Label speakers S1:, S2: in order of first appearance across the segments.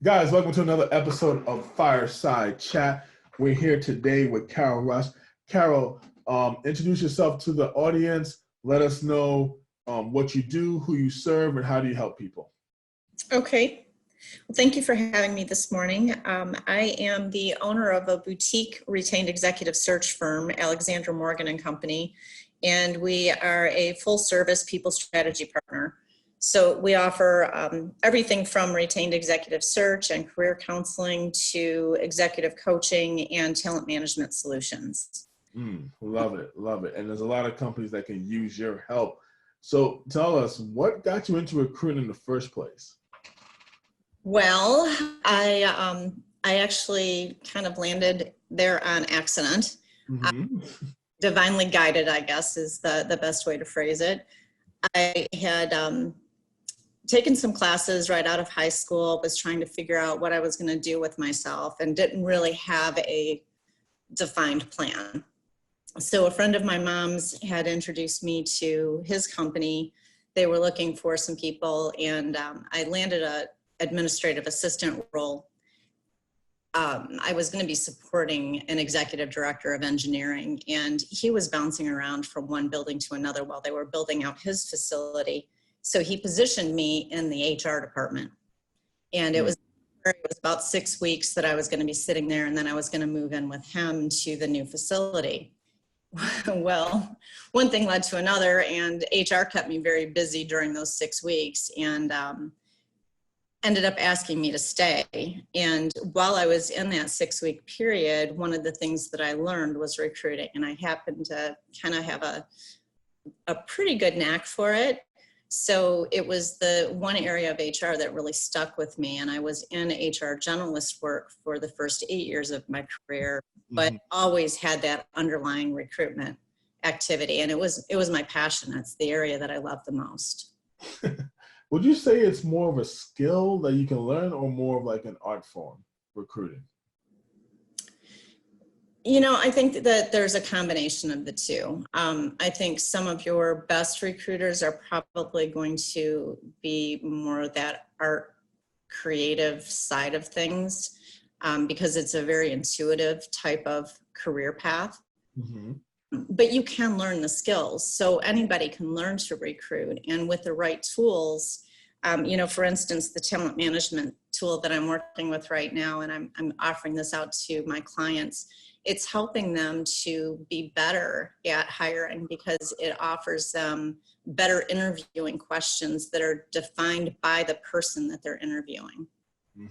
S1: Guys, welcome to another episode of Fireside Chat. We're here today with Carol Rusch. Carol, introduce yourself to the audience. Let us know what you do, who you serve, and how do you help people.
S2: Okay. Well, thank you for having me this morning. I am the owner of a boutique retained executive search firm, Alexander Morgan and Company, and we are a full-service people strategy partner. So we offer everything from retained executive search and career counseling to executive coaching and talent management solutions.
S1: Love it, love it. And there's a lot of companies that can use your help. So tell us, what got you into recruiting in the first place?
S2: Well, I actually kind of landed there on accident. Divinely guided, I guess, is the best way to phrase it. I had taken some classes right out of high school, was trying to figure out what I was going to do with myself and didn't really have a defined plan. So a friend of my mom's had introduced me to his company. They were looking for some people, and I landed a administrative assistant role. I was going to be supporting an executive director of engineering, and he was bouncing around from one building to another while they were building out his facility. So he positioned me in the HR department, and it was about 6 weeks that I was going to be sitting there, and then I was going to move in with him to the new facility. Well, one thing led to another, and HR kept me very busy during those 6 weeks, and ended up asking me to stay. And while I was in that 6-week period, one of the things that I learned was recruiting, and I happened to kind of have a pretty good knack for it. So it was the one area of HR that really stuck with me, and I was in HR generalist work for the first 8 years of my career, but always had that underlying recruitment activity, and it was my passion. It's the area that I love the most.
S1: Would you say it's more of a skill that you can learn or more of like an art form, recruiting?
S2: You know, I think that there's a combination of the two. I think some of your best recruiters are probably going to be more that art creative side of things because it's a very intuitive type of career path. But you can learn the skills. So anybody can learn to recruit, and with the right tools, you know, for instance, the talent management tool that I'm working with right now, and I'm offering this out to my clients, it's helping them to be better at hiring because it offers them better interviewing questions that are defined by the person that they're interviewing. I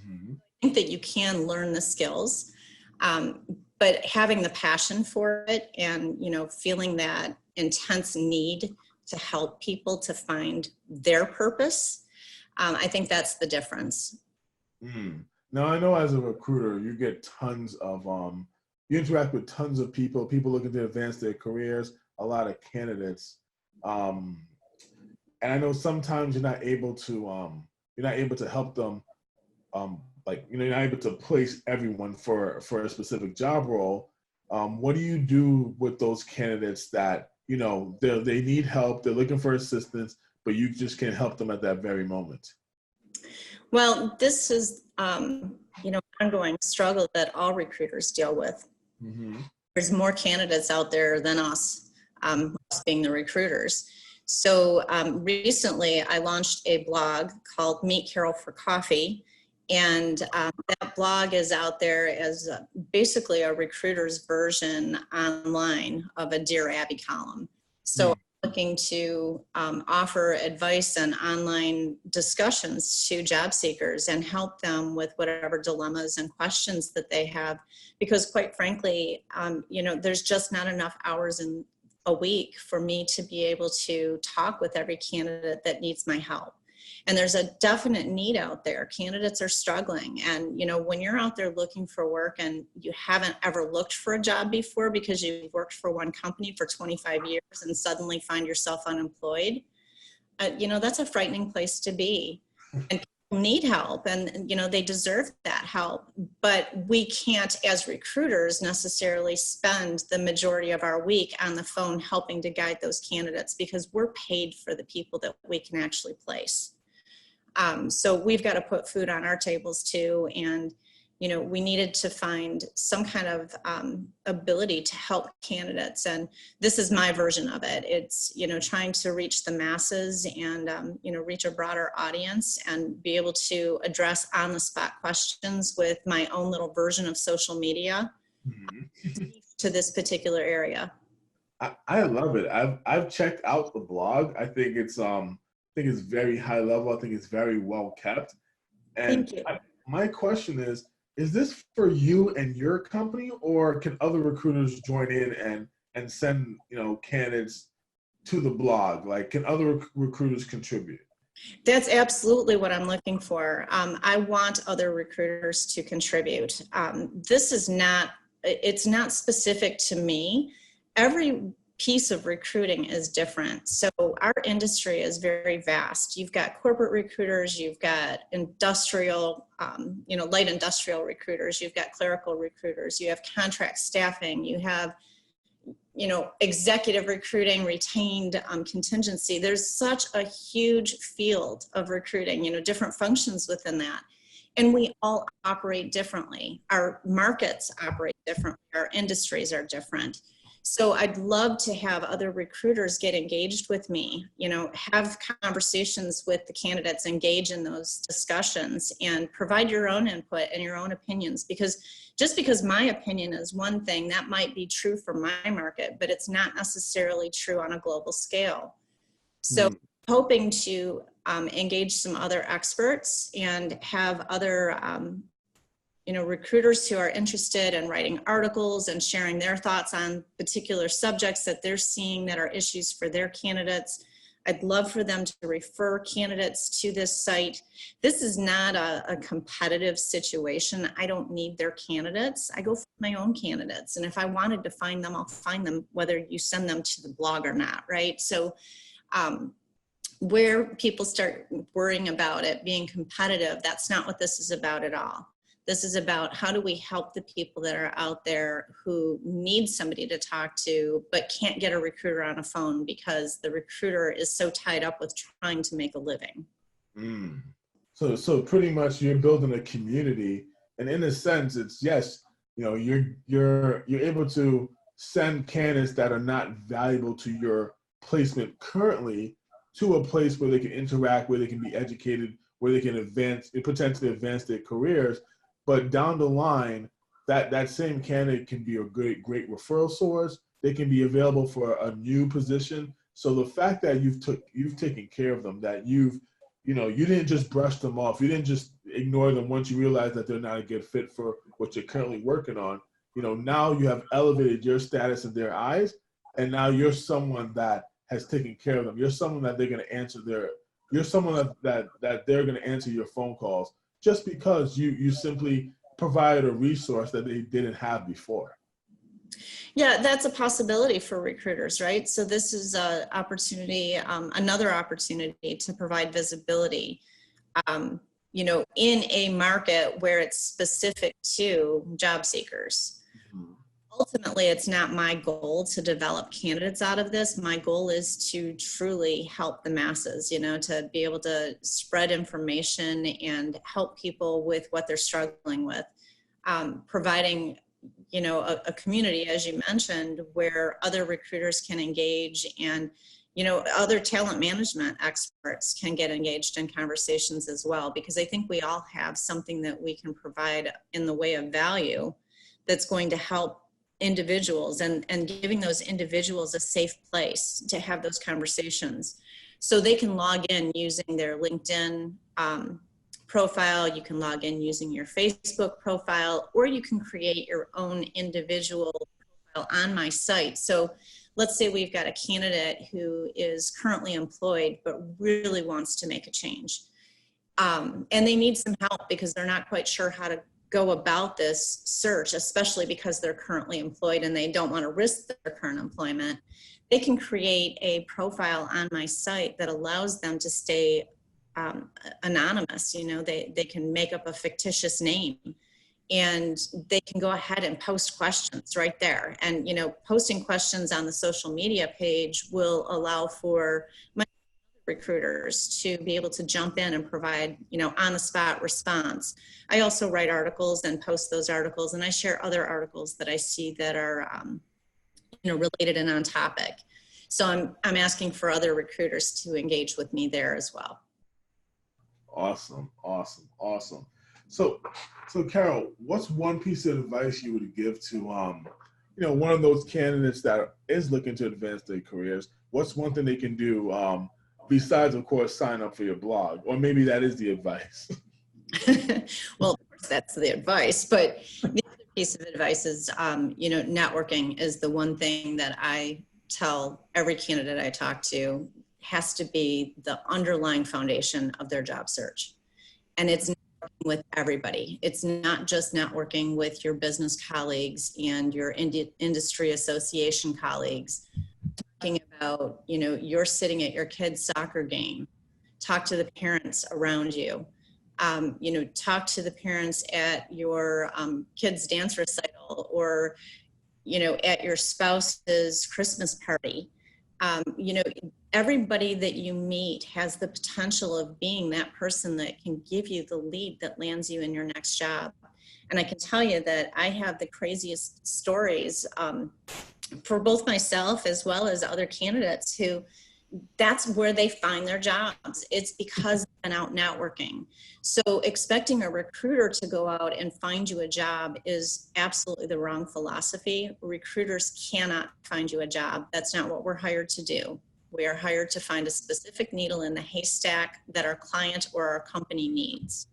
S2: think that you can learn the skills, but having the passion for it and, you know, feeling that intense need to help people to find their purpose, I think that's the difference.
S1: Now, I know as a recruiter, you get tons of, you interact with tons of people looking to advance their careers, a lot of candidates. And I know sometimes you're not able to help them, like, you know, you're not able to place everyone for a specific job role. What do you do with those candidates that, you know, they need help, they're looking for assistance, but you just can't help them at that very moment?
S2: Well, this is, you know, ongoing struggle that all recruiters deal with. There's more candidates out there than us being the recruiters. So recently I launched a blog called Meet Carol for Coffee. And that blog is out there as basically a recruiter's version online of a Dear Abby column. So I'm looking to offer advice and online discussions to job seekers and help them with whatever dilemmas and questions that they have. Because quite frankly, you know, there's just not enough hours in a week for me to be able to talk with every candidate that needs my help. And there's a definite need out there. Candidates are struggling. And, you know, when you're out there looking for work and you haven't ever looked for a job before because you've worked for one company for 25 years and suddenly find yourself unemployed, you know, that's a frightening place to be. And people need help, and, you know, they deserve that help. But we can't, as recruiters, necessarily spend the majority of our week on the phone helping to guide those candidates because we're paid for the people that we can actually place. So we've got to put food on our tables too. And, you know, we needed to find some kind of ability to help candidates. And this is my version of it. It's, you know, trying to reach the masses and, you know, reach a broader audience and be able to address on the spot questions with my own little version of social media to this particular area.
S1: I love it. I've checked out the blog. I think it's very high level. I think it's very well kept. And
S2: Thank you.
S1: My question is this for you and your company, or can other recruiters join in and send, you know, candidates to the blog? Like, can other recruiters contribute?
S2: That's absolutely what I'm looking for. I want other recruiters to contribute. This is not, it's not specific to me. Every piece of recruiting is different. So our industry is very vast. You've got corporate recruiters, you've got industrial, you know, light industrial recruiters, you've got clerical recruiters, you have contract staffing, you have, you know, executive recruiting, retained contingency. There's such a huge field of recruiting, you know, different functions within that. And we all operate differently. Our markets operate differently. Our industries are different. So I'd love to have other recruiters get engaged with me, you know, have conversations with the candidates, engage in those discussions and provide your own input and your own opinions, because just because my opinion is one thing, that might be true for my market, but it's not necessarily true on a global scale. So hoping to engage some other experts and have other you know, recruiters who are interested in writing articles and sharing their thoughts on particular subjects that they're seeing that are issues for their candidates. I'd love for them to refer candidates to this site. This is not a competitive situation. I don't need their candidates. I go for my own candidates. And if I wanted to find them, I'll find them, whether you send them to the blog or not, right? So where people start worrying about it being competitive, that's not what this is about at all. This is about how do we help the people that are out there who need somebody to talk to, but can't get a recruiter on a phone because the recruiter is so tied up with trying to make a living.
S1: So pretty much you're building a community, and in a sense, it's, yes, you know, you're able to send candidates that are not valuable to your placement currently to a place where they can interact, where they can be educated, where they can potentially advance their careers. But down the line, that same candidate can be a great referral source. They can be available for a new position. So the fact that you've taken care of them, that you didn't just brush them off, you didn't just ignore them once you realize that they're not a good fit for what you're currently working on. You know, now you have elevated your status in their eyes, and now you're someone that has taken care of them. You're someone that they're going to answer you're someone that they're going to answer your phone calls, just because you simply provided a resource that they didn't have before.
S2: Yeah, that's a possibility for recruiters, right? So this is a opportunity, another opportunity to provide visibility, you know, in a market where it's specific to job seekers. Ultimately, it's not my goal to develop candidates out of this. My goal is to truly help the masses, you know, to be able to spread information and help people with what they're struggling with, providing, you know, a community, as you mentioned, where other recruiters can engage and, you know, other talent management experts can get engaged in conversations as well, because I think we all have something that we can provide in the way of value that's going to help individuals and giving those individuals a safe place to have those conversations. So they can log in using their LinkedIn profile, you can log in using your Facebook profile, or you can create your own individual profile on my site. So let's say we've got a candidate who is currently employed but really wants to make a change. And they need some help because they're not quite sure how to go about this search, especially because they're currently employed and they don't want to risk their current employment. They can create a profile on my site that allows them to stay anonymous. You know, they can make up a fictitious name and they can go ahead and post questions right there. And, you know, posting questions on the social media page will allow for my recruiters to be able to jump in and provide, on the spot response. I also write articles and post those articles, and I share other articles that I see that are, related and on topic. So I'm asking for other recruiters to engage with me there as well.
S1: Awesome. So Carol, what's one piece of advice you would give to, one of those candidates that is looking to advance their careers? What's one thing they can do besides, of course, sign up for your blog? Or maybe that is the advice.
S2: Well, of course, that's the advice. But the other piece of advice is, networking is the one thing that I tell every candidate I talk to has to be the underlying foundation of their job search. And it's networking with everybody. It's not just networking with your business colleagues and your industry association colleagues. Talking about, you're sitting at your kid's soccer game. Talk to the parents around you. Talk to the parents at your kid's dance recital, or, at your spouse's Christmas party. Everybody that you meet has the potential of being that person that can give you the lead that lands you in your next job. And I can tell you that I have the craziest stories for both myself as well as other candidates who that's where they find their jobs. It's because they've been out networking. So expecting a recruiter to go out and find you a job is absolutely the wrong philosophy. Recruiters cannot find you a job. That's not what we're hired to do. We are hired to find a specific needle in the haystack that our client or our company needs.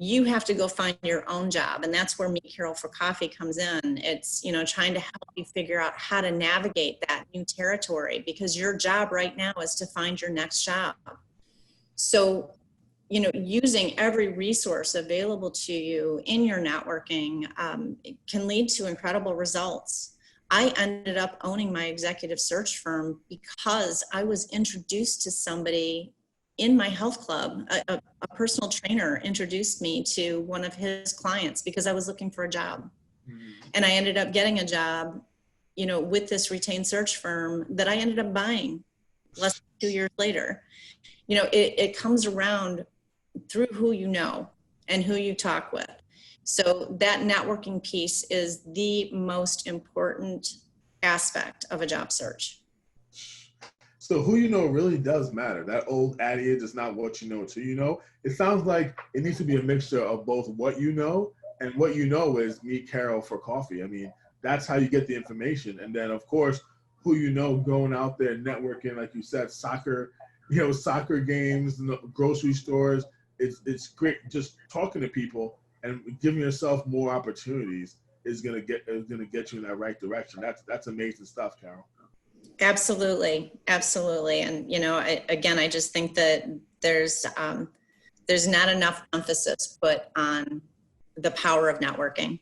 S2: You have to go find your own job. And that's where Meet Carol for Coffee comes in. It's, trying to help you figure out how to navigate that new territory, because your job right now is to find your next job. So, using every resource available to you in your networking can lead to incredible results. I ended up owning my executive search firm because I was introduced to somebody in my health club. A personal trainer introduced me to one of his clients because I was looking for a job. And I ended up getting a job, with this retained search firm that I ended up buying less than 2 years later. It comes around through who you know and who you talk with. So that networking piece is the most important aspect of a job search.
S1: So who you know really does matter. That old adage is not what you know, it's who you know. It sounds like it needs to be a mixture of both what you know, and what you know is Meet Carol for Coffee. I mean, that's how you get the information. And then, of course, who you know, going out there networking, like you said, soccer games, grocery stores. It's great just talking to people and giving yourself more opportunities is gonna get you in that right direction. That's amazing stuff, Carol.
S2: Absolutely. And I just think that there's not enough emphasis put on the power of networking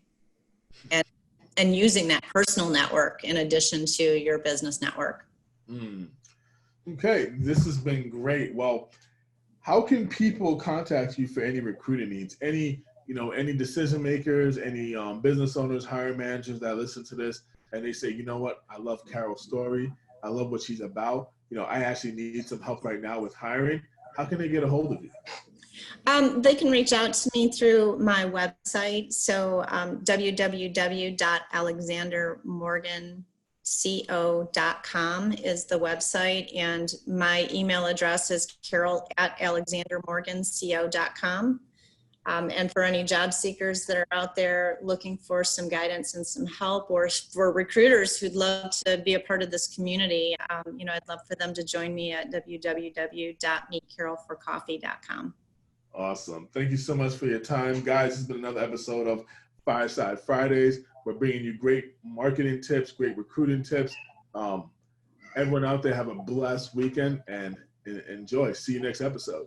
S2: and using that personal network in addition to your business network.
S1: Okay, this has been great. Well, how can people contact you for any recruiting needs? Any decision makers, any business owners, hiring managers that listen to this and they say, you know what, I love Carol's story. I love what she's about. I actually need some help right now with hiring. How can they get a hold of you?
S2: They can reach out to me through my website. So www.alexandermorganco.com is the website. And my email address is carol@alexandermorganco.com. And for any job seekers that are out there looking for some guidance and some help, or for recruiters who'd love to be a part of this community, I'd love for them to join me at www.meetcarolforcoffee.com.
S1: Awesome. Thank you so much for your time, guys. This has been another episode of Fireside Fridays. We're bringing you great marketing tips, great recruiting tips. Everyone out there, have a blessed weekend and enjoy. See you next episode.